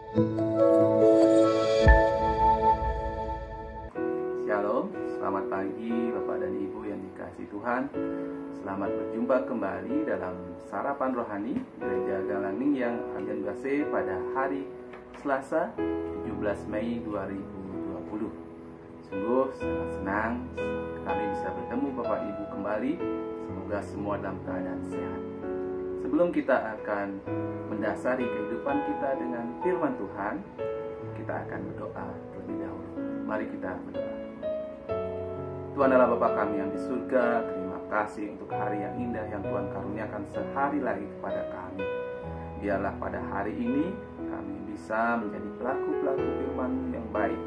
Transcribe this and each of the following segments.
Shalom, selamat pagi Bapak dan Ibu yang dikasihi Tuhan. Selamat berjumpa kembali dalam Sarapan Rohani Gereja Galaning yang Agen Base pada hari Selasa 17 Mei 2020. Sungguh sangat senang kami bisa bertemu Bapak Ibu kembali. Semoga semua dalam keadaan sehat. Sebelum kita akan mendasari kehidupan kita dengan firman Tuhan, kita akan berdoa terlebih dahulu. Mari kita berdoa. Tuhan adalah Bapa kami yang di surga, terima kasih untuk hari yang indah yang Tuhan karuniakan sehari lagi kepada kami. Biarlah pada hari ini kami bisa menjadi pelaku-pelaku firman yang baik.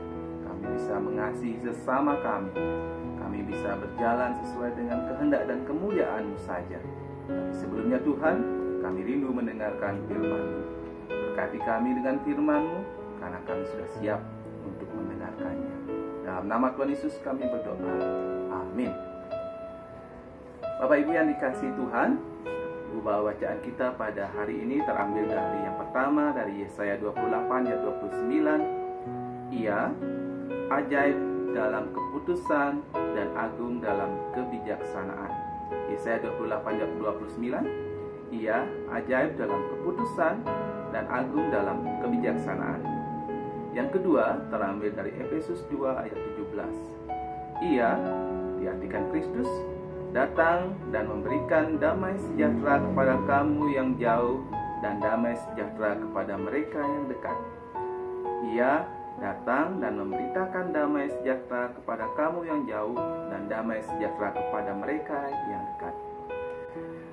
Kami bisa mengasihi sesama kami. Kami bisa berjalan sesuai dengan kehendak dan kemuliaan-Mu saja. Tapi sebelumnya Tuhan, kami rindu mendengarkan firman-Mu. Berkati kami dengan firman-Mu, karena kami sudah siap untuk mendengarkannya. Dalam nama Tuhan Yesus kami berdoa. Amin. Bapak Ibu yang dikasihi Tuhan, buku bacaan kita pada hari ini terambil dari yang pertama dari Yesaya 28 ayat 29. Ia ajaib dalam keputusan dan agung dalam kebijaksanaan. Yesaya 28 ayat 29. Ia ajaib dalam keputusan dan agung dalam kebijaksanaan. Yang kedua terambil dari Efesus 2 ayat 17. Ia, diartikan Kristus, datang dan memberikan damai sejahtera kepada kamu yang jauh dan damai sejahtera kepada mereka yang dekat. Ia datang dan memberitakan damai sejahtera kepada kamu yang jauh dan damai sejahtera kepada mereka yang dekat.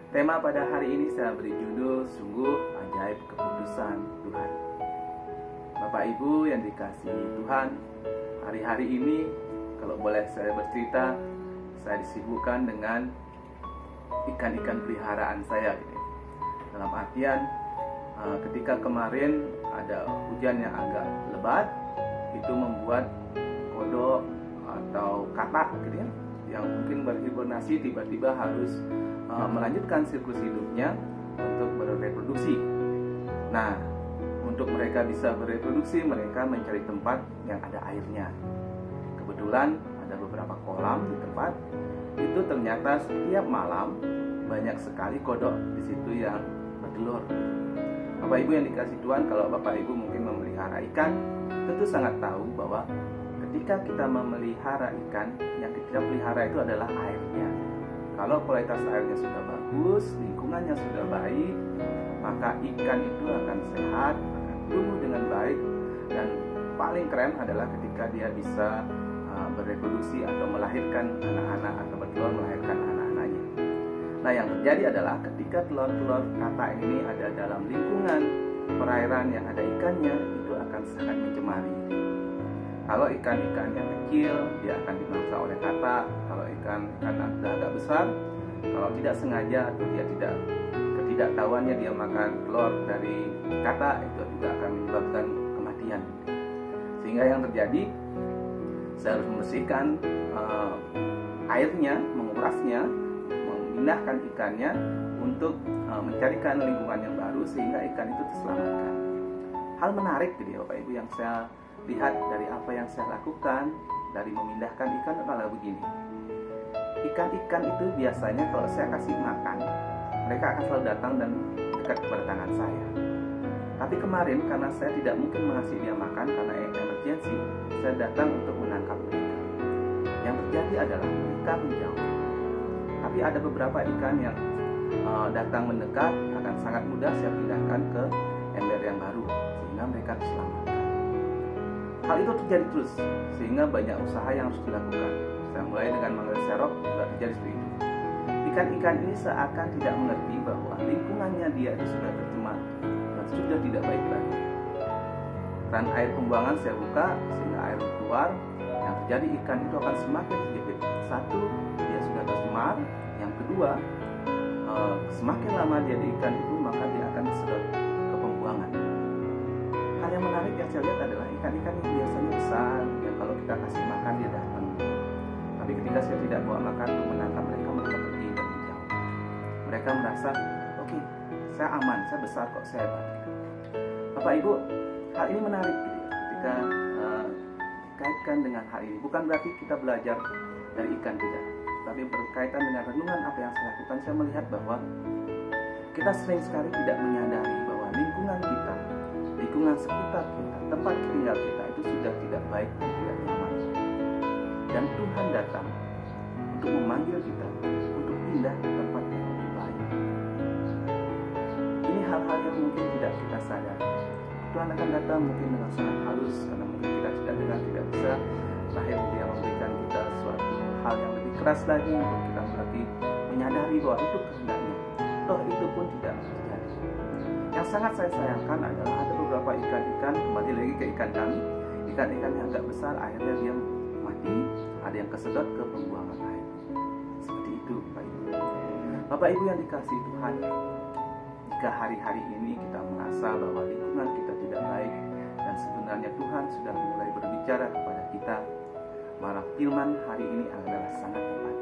Tema pada hari ini saya beri judul Sungguh Ajaib Keputusan Tuhan. Bapak Ibu yang dikasihi Tuhan, hari-hari ini kalau boleh saya bercerita, saya disibukkan dengan ikan-ikan peliharaan saya gitu. Dalam artian ketika kemarin ada hujan yang agak lebat, itu membuat kodok atau katak gitu ya, yang mungkin berhibernasi tiba-tiba harus melanjutkan siklus hidupnya untuk bereproduksi. Nah, untuk mereka bisa bereproduksi, mereka mencari tempat yang ada airnya. Kebetulan ada beberapa kolam di tempat itu, ternyata setiap malam banyak sekali kodok di situ yang bertelur. Bapak Ibu yang dikasihi Tuhan, kalau Bapak Ibu mungkin memelihara ikan, tentu sangat tahu bahwa ketika kita memelihara ikan, yang kita pelihara itu adalah airnya. Kalau kualitas airnya sudah bagus, lingkungannya sudah baik, maka ikan itu akan sehat, akan tumbuh dengan baik, dan paling keren adalah ketika dia bisa bereproduksi atau melahirkan anak-anak atau bertelur melahirkan anak-anaknya. Nah, yang terjadi adalah ketika telur-telur katak ini ada dalam lingkungan perairan yang ada ikannya, itu akan sangat mencemari. Kalau ikan-ikan yang kecil, dia akan dimangsa oleh katak. Kalau ikan sudah agak besar, kalau tidak sengaja atau dia ketidaktahuannya dia makan telur dari katak, itu juga akan menyebabkan kematian. Sehingga yang terjadi, saya harus membersihkan airnya, mengurasnya, memindahkan ikannya untuk mencarikan lingkungan yang baru sehingga ikan itu terselamatkan. Hal menarik gitu ya Bapak Ibu yang saya lihat dari apa yang saya lakukan dari memindahkan ikan adalah begini. Ikan-ikan itu biasanya kalau saya kasih makan, mereka akan selalu datang dan dekat kepada tangan saya. Tapi kemarin karena saya tidak mungkin mengasih dia makan karena emergency, saya datang untuk menangkap mereka. Yang terjadi adalah mereka menjauh. Tapi ada beberapa ikan yang datang mendekat, akan sangat mudah saya pindahkan ke ember yang baru sehingga mereka diselamatkan. Hal itu terjadi terus sehingga banyak usaha yang harus dilakukan. Saya mulai dengan mengambil serok, juga terjadi seperti itu. Ikan-ikan ini seakan tidak mengerti bahwa lingkungannya dia itu sudah tercemar dan sudah tidak baik lagi. Keran air pembuangan saya buka sehingga air keluar. Yang terjadi ikan itu akan semakin terjepit. Satu, dia sudah tercemar. Yang kedua, semakin lama dia di ikan itu, maka dia akan disedot ke pembuangan. Hal yang menarik yang saya lihat adalah ikan-ikan yang biasanya besar, yang kalau kita kasih makan dia datang. Tapi ketika saya tidak bawa makan untuk menangkap mereka, mereka pergi dan menjauh. Mereka merasa, oke, saya aman, saya besar kok, saya hebat. Bapak Ibu, Hal ini menarik gitu ya, ketika kaitkan dengan hal ini. Bukan berarti kita belajar dari ikan, tidak, tapi berkaitan dengan renungan apa yang saya lakukan. Saya melihat bahwa kita sering sekali tidak menyadari bahwa lingkungan kita, lingkungan sekitar kita, tempat tinggal kita itu sudah tidak baik dan tidak nyaman. Dan Tuhan datang untuk memanggil kita untuk pindah ke tempat yang lebih baik. Ini hal-hal yang mungkin tidak kita sadari. Tuhan akan datang mungkin dengan sangat halus, karena mungkin kita tidak dengar, tidak bisa. Akhirnya Dia memberikan kita suatu hal yang lebih keras lagi untuk kita berarti menyadari bahwa itu kehendaknya. Toh itu pun tidak terjadi. Yang sangat saya sayangkan adalah ada beberapa ikan-ikan, kembali lagi ke ikan kami, ikan-ikan yang agak besar, akhirnya dia mati, ada yang kesedot ke pembuangan air. Seperti itu, Bapak Ibu. Bapak Ibu yang dikasihi Tuhan, jika hari-hari ini kita merasa bahwa lingkungan kita tidak baik dan sebenarnya Tuhan sudah mulai berbicara kepada kita, maka firman hari ini adalah sangat tepat.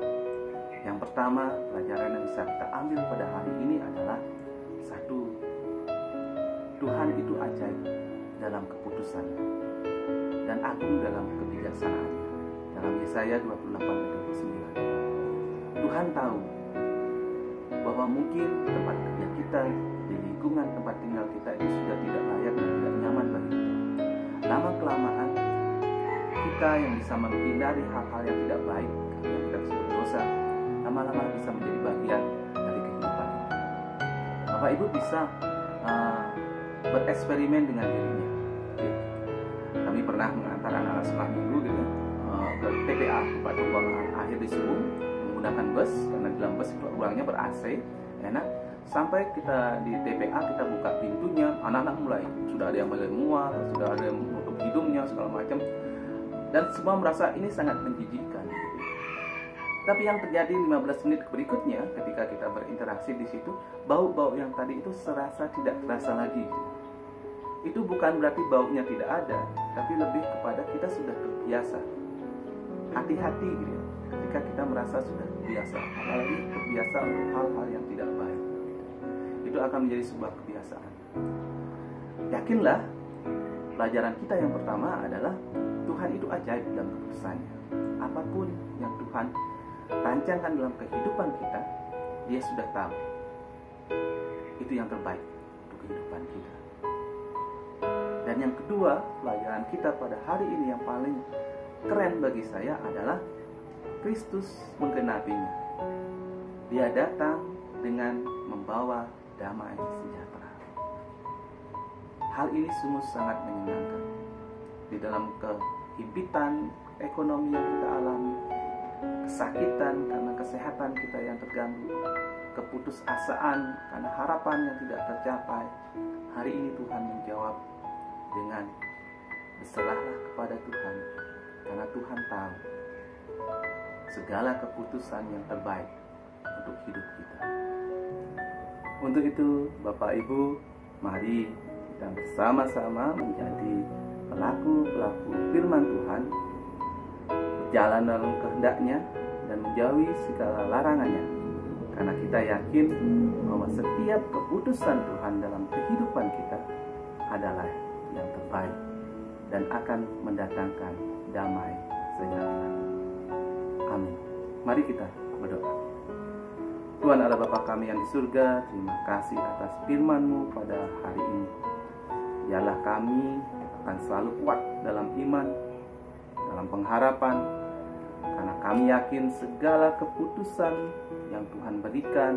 Yang pertama, pelajaran yang bisa kita ambil pada hari ini adalah satu, Tuhan itu ajaib dalam keputusannya dan agung dalam kebijaksanaannya. Dalam Yesaya 28:29, Tuhan tahu bahwa mungkin tempat kerja kita, di lingkungan tempat tinggal kita itu sudah tidak layak dan tidak nyaman bagi kita. Lama-kelamaan kita yang bisa menghindari hal-hal yang tidak baik karena kita disebut dosa, lama-lama bisa menjadi bagian dari kehidupan kita. Bapak Ibu bisa bereksperimen dengan dirinya. Kami pernah mengantar anak-anak sekolah minggu gitu, ke TPA, tempat pembuangan akhir di Subung, menggunakan bus, karena dalam bus ruangnya ber-AC, enak. Sampai kita di TPA, kita buka pintunya, anak-anak mulai sudah ada yang mulai mual, sudah ada yang menutup hidungnya segala macam, dan semua merasa ini sangat menjijikkan. Tapi yang terjadi 15 menit berikutnya, ketika kita berinteraksi di situ, bau-bau yang tadi itu serasa tidak terasa lagi. Itu bukan berarti baunya tidak ada, tapi lebih kepada kita sudah terbiasa. Hati-hati gitu ya, ketika kita merasa sudah terbiasa, apalagi terbiasa untuk hal-hal yang tidak baik. Itu akan menjadi sebuah kebiasaan. Yakinlah, pelajaran kita yang pertama adalah Tuhan itu ajaib dalam keputusannya. Apapun yang Tuhan rancangkan dalam kehidupan kita, Dia sudah tahu itu yang terbaik untuk kehidupan kita. Dan yang kedua, pelajaran kita pada hari ini yang paling keren bagi saya adalah Kristus menggenapinya. Dia datang dengan membawa damai sejahtera. Hal ini sungguh sangat menyenangkan. Di dalam kehimpitan ekonomi yang kita alami, kesakitan karena kesehatan kita yang terganggu, keputusasaan karena harapan yang tidak tercapai, hari ini Tuhan menjawab dengan berserahlah kepada Tuhan, karena Tuhan tahu segala keputusan yang terbaik untuk hidup kita. Untuk itu, Bapak Ibu, mari kita bersama-sama menjadi pelaku-pelaku firman Tuhan, berjalan dalam kehendaknya dan menjauhi segala larangannya, karena kita yakin bahwa setiap keputusan Tuhan dalam kehidupan kita adalah yang terbaik dan akan mendatangkan damai sejahtera. Amin. Mari kita berdoa. Tuhan Allah Bapa kami yang di surga, terima kasih atas firman-Mu pada hari ini. Biarlah kami akan selalu kuat dalam iman, dalam pengharapan, karena kami yakin segala keputusan yang Tuhan berikan,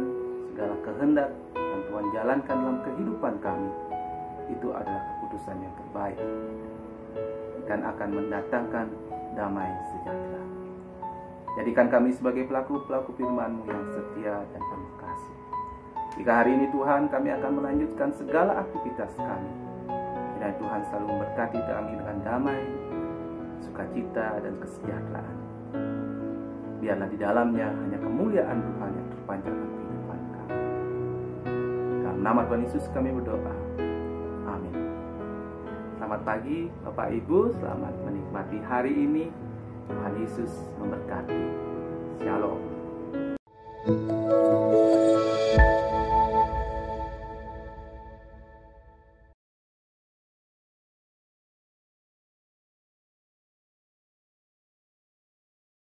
segala kehendak yang Tuhan jalankan dalam kehidupan kami, itu adalah keputusan yang terbaik dan akan mendatangkan damai sejahtera. Jadikan kami sebagai pelaku-pelaku firman-Mu yang setia dan penuh kasih. Jika hari ini Tuhan, kami akan melanjutkan segala aktivitas kami, kiranya Tuhan selalu memberkati kami dengan damai, sukacita, dan kesejahteraan. Biarlah di dalamnya hanya kemuliaan Tuhan yang terpancar dalam kehidupan kami. Dalam nama Tuhan Yesus kami berdoa. Amin. Selamat pagi Bapak Ibu, selamat menikmati hari ini. Tuhan Yesus memberkati. Shalom.